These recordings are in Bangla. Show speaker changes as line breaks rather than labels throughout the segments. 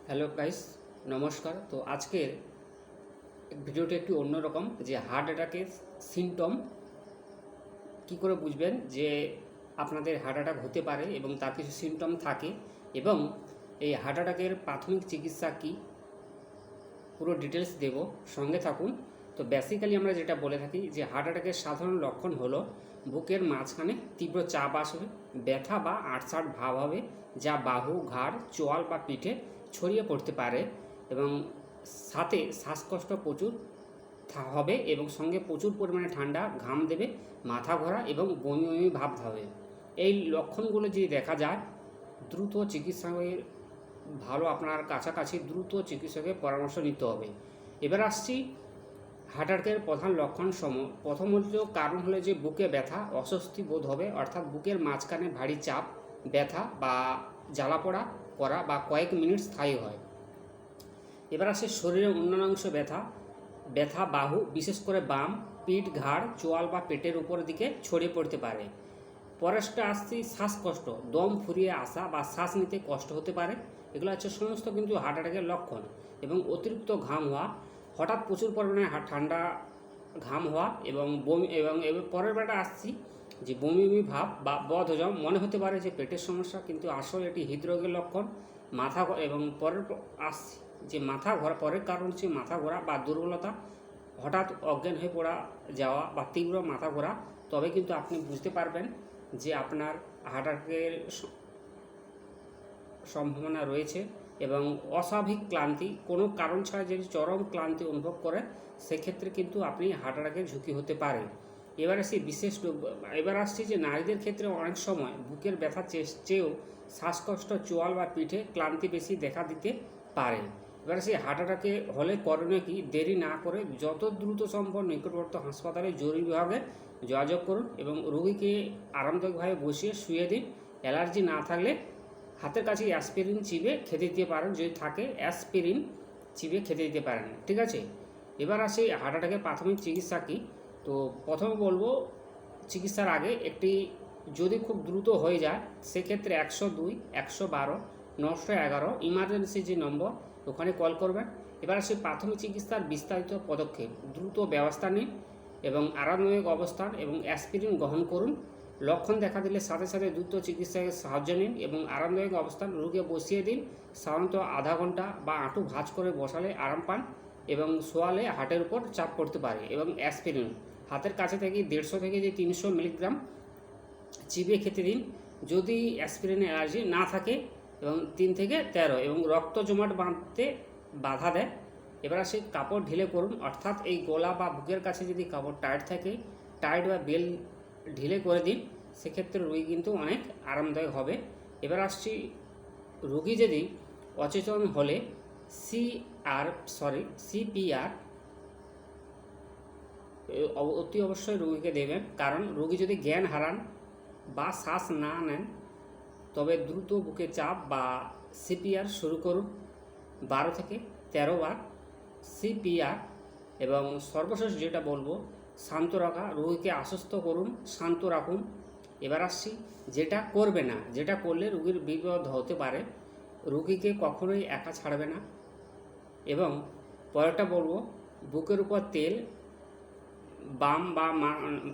হ্যালো গাইস, নমস্কার। তো আজকের ভিডিওটা একটু অন্যরকম, যে হার্ট অ্যাটাকের সিমটম কি করে বুঝবেন যে আপনাদের হার্ট অ্যাটাক হতে পারে এবং তার কিছু সিমটম থাকে, এবং এই হার্ট অ্যাটাকের প্রাথমিক চিকিৎসা কি, পুরো ডিটেলস দেব, সঙ্গে থাকুন। তো বেসিক্যালি আমরা যেটা বলে থাকি যে হার্ট অ্যাটাকের সাধারণ লক্ষণ হলো বুকের মাঝখানে তীব্র চাপ আসবে, ব্যথা বা আটসাট ভাব হবে, যা বাহু, ঘাড়, চোয়াল বা পিঠে ছড়িয়ে পড়তে পারে, এবং সাথে শ্বাসকষ্ট প্রচুর হবে, এবং সঙ্গে প্রচুর পরিমাণে ঠান্ডা ঘাম দেবে, মাথা ঘোরা এবং বমি বমি ভাব হবে। এই লক্ষণগুলো যদি দেখা যায়, দ্রুত চিকিৎসকের আপনার কাছাকাছি দ্রুত চিকিৎসকের পরামর্শ নিতে হবে। এবার আসছি হার্ট অ্যাটাকের প্রধান লক্ষণ সমূহ। প্রথম কারণ হলো যে বুকে ব্যথা, অস্বস্তি বোধ হবে, অর্থাৎ বুকের মাঝখানে ভারী চাপ, ব্যথা বা জ্বালাপোড়া করা বা কয়েক মিনিট স্থায়ী হয়। এবার আসে শরীরের অন্যান্য অংশ ব্যথা, বাহু, বিশেষ করে বাম, পিঠ, ঘাড়, চোয়াল বা পেটের উপর দিকে ছড়িয়ে পড়তে পারে। পরেরটা আসছি শ্বাসকষ্ট, দম ফুরিয়ে আসা বা শ্বাস নিতে কষ্ট হতে পারে। এগুলো হচ্ছে সমস্ত কিন্তু হার্ট অ্যাটাকের লক্ষণ। এবং অতিরিক্ত ঘাম হওয়া, হঠাৎ প্রচুর পরিমাণে ঠান্ডা ঘাম হওয়া এবং বমি। এবং এবার পরের বেলাটা আসছি যে বমি বমি ভাব বা বদহজম, মনে হতে পারে যে পেটের সমস্যা, কিন্তু আসলে এটি হৃদরোগের লক্ষণ। মাথা এবং পরের আসছি যে মাথা ঘোরা, পরের কারণ হচ্ছে মাথা ঘোরা বা দুর্বলতা, হঠাৎ অজ্ঞান হয়ে পড়া যাওয়া বা তীব্র মাথা ঘোরা। তবে কিন্তু আপনি বুঝতে পারবেন যে আপনার হার্ট অ্যাটাকের সম্ভাবনা রয়েছে। এবং অস্বাভাবিক ক্লান্তি, কোনো কারণ ছাড়া যদি চরম ক্লান্তি অনুভব করে, সেক্ষেত্রে কিন্তু আপনি হার্ট অ্যাটাকের ঝুঁকি হতে পারে। এবার আসছি যে নারীদের ক্ষেত্রে অনেক সময় বুকের ব্যথা চেয়েও শ্বাসকষ্ট, চোয়াল বা পিঠে ক্লান্তি বেশি দেখা দিতে পারে। এবার সেই হার্ট অ্যাটাকে হলে করণীয় কি, দেরি না করে যত দ্রুত সম্ভব নিকটবর্তী হাসপাতালে জরুরি বিভাগে যোগাযোগ করুন এবং রোগীকে আরামদায়কভাবে বসিয়ে শুয়ে দিন। অ্যালার্জি না থাকলে হাতের কাছে অ্যাসপিরিন চিবে খেতে দিতে পারেন, যদি থাকে অ্যাসপিরিন চিবে খেতে দিতে পারেন, ঠিক আছে। এবার আসি হার্ট অ্যাটাকের প্রাথমিক চিকিৎসা কী। তো প্রথমে বলবো, চিকিৎসার আগে একটি যদি খুব দ্রুত হয়ে যায়, সেক্ষেত্রে 102, 112, 911 ইমার্জেন্সি যে নম্বর, ওখানে কল করবেন। এবার আসি প্রাথমিক চিকিৎসার বিস্তারিত পদক্ষেপ। দ্রুত ব্যবস্থা নিন এবং আরামদায়ক অবস্থান এবং অ্যাসপিরিন গ্রহণ করুন। লক্ষণ দেখা দিলে সাথে সাথে দ্রুত চিকিৎসকের সাহায্য নিন এবং আরামদায়ক অবস্থান রোগীকে বসিয়ে দিন। সাধারণত আধা ঘন্টা বা হাঁটু ভাঁজ করে বসালে আরাম পান এবং শোয়ালে হার্টের উপর চাপ পড়তে পারে। এবং অ্যাসপিরিন হাতের কাছে থেকে 150 থেকে 300 মিলিগ্রাম চিবিয়ে খেতে দিন যদি অ্যাসপিরিনে অ্যালার্জি না থাকে, এবং 3 থেকে 13, এবং রক্ত জমাট বাঁধতে বাধা দেয়। এবার আসে কাপড় ঢিলে করুন, অর্থাৎ এই গলা বা বুকের কাছে যদি কাপড় টাইট থাকে, টাইট বা বেল ঢিলে করে দিন, সেক্ষেত্রে রোগী কিন্তু অনেক আরামদায়ক হবে। এবার আসছি, রোগী যদি অচেতন হলে সিপিআর অতি অবশ্যই রোগীকে দেবেন, কারণ রোগী যদি জ্ঞান হারান বা শ্বাস না নেন, তবে দ্রুত বুকে চাপ বা সিপিআর শুরু করুন 12 থেকে 13 বার সিপিআর। এবং সর্বশেষ যেটা বলবো, শান্ত রাখা, রোগীকে আশ্বস্ত করুন, শান্ত রাখুন। এবার আসছি যেটা করবে না, যেটা করলে রোগীর বিপদ হতে পারে, রোগীকে কখনোই একা ছাড়বে না। এবং পরেরটা বলবো, বুকের উপর তেল, বাম বা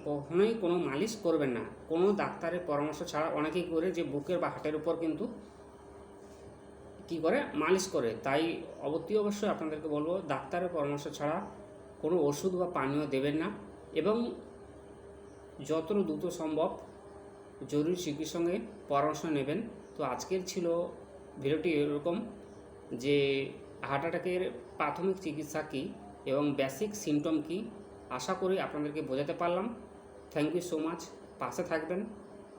কখনোই কোনো মালিশ করবেন না, কোনো ডাক্তারের পরামর্শ ছাড়া। অনেকেই করে যে বুকের বা হাটের উপর কিন্তু কী করে মালিশ করে, তাই অবশ্যই আপনাদেরকে বলবো ডাক্তারের পরামর্শ ছাড়া কোনো ওষুধ বা পানীয় দেবেন না। এবং যত দ্রুত সম্ভব জরুরি চিকিৎসকের সঙ্গে পরামর্শ নেবেন। তো আজকের ছিল ভিডিওটি এরকম, যে হার্ট অ্যাটাকের প্রাথমিক চিকিৎসা কী এবং বেসিক সিমটম কী। আশা করি আপনাদেরকে বোঝাতে পারলাম। Thank you so much. পাশে থাকবেন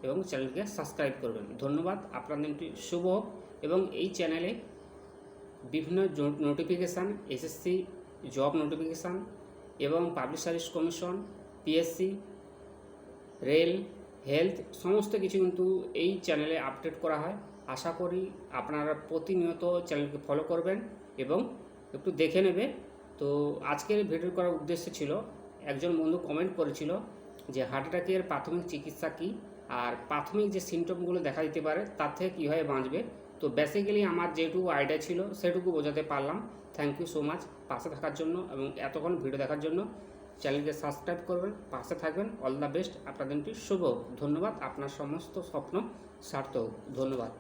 এবং চ্যানেলকে সাবস্ক্রাইব করবেন। ধন্যবাদ। আপনার দিনটি শুভ হোক। এবং এই চ্যানেলে বিভিন্ন নোটিফিকেশান, এসএসসি জব নোটিফিকেশান এবং public service commission, PSC, rail, health, সমস্ত কিছু কিন্তু এই চ্যানেলে আপডেট করা হয়। আশা করি আপনারা প্রতিনিয়ত চ্যানেলকে ফলো করবেন এবং একটু দেখে নেবে। তো আজকের ভিডিও করার উদ্দেশ্য ছিল, একজন বন্ধু কমেন্ট করেছিল যে হার্ট অ্যাটাকের প্রাথমিক চিকিৎসা কী আর প্রাথমিক যে সিমটমগুলো দেখা দিতে পারে তার থেকে কীভাবে বাঁচবে। তো তো বেসিক্যালি আমার যেটুকু আইডিয়া ছিল সেটুকু বোঝাতে পারলাম। থ্যাংক ইউ সো মাচ পাশে থাকার জন্য এবং এতক্ষণ ভিডিও দেখার জন্য। চ্যানেলকে সাবস্ক্রাইব করবেন, পাশে থাকবেন। অল দ্য বেস্ট, আপনার দিনটি শুভ হোক। ধন্যবাদ। আপনার সমস্ত স্বপ্ন সার্থক হোক। ধন্যবাদ।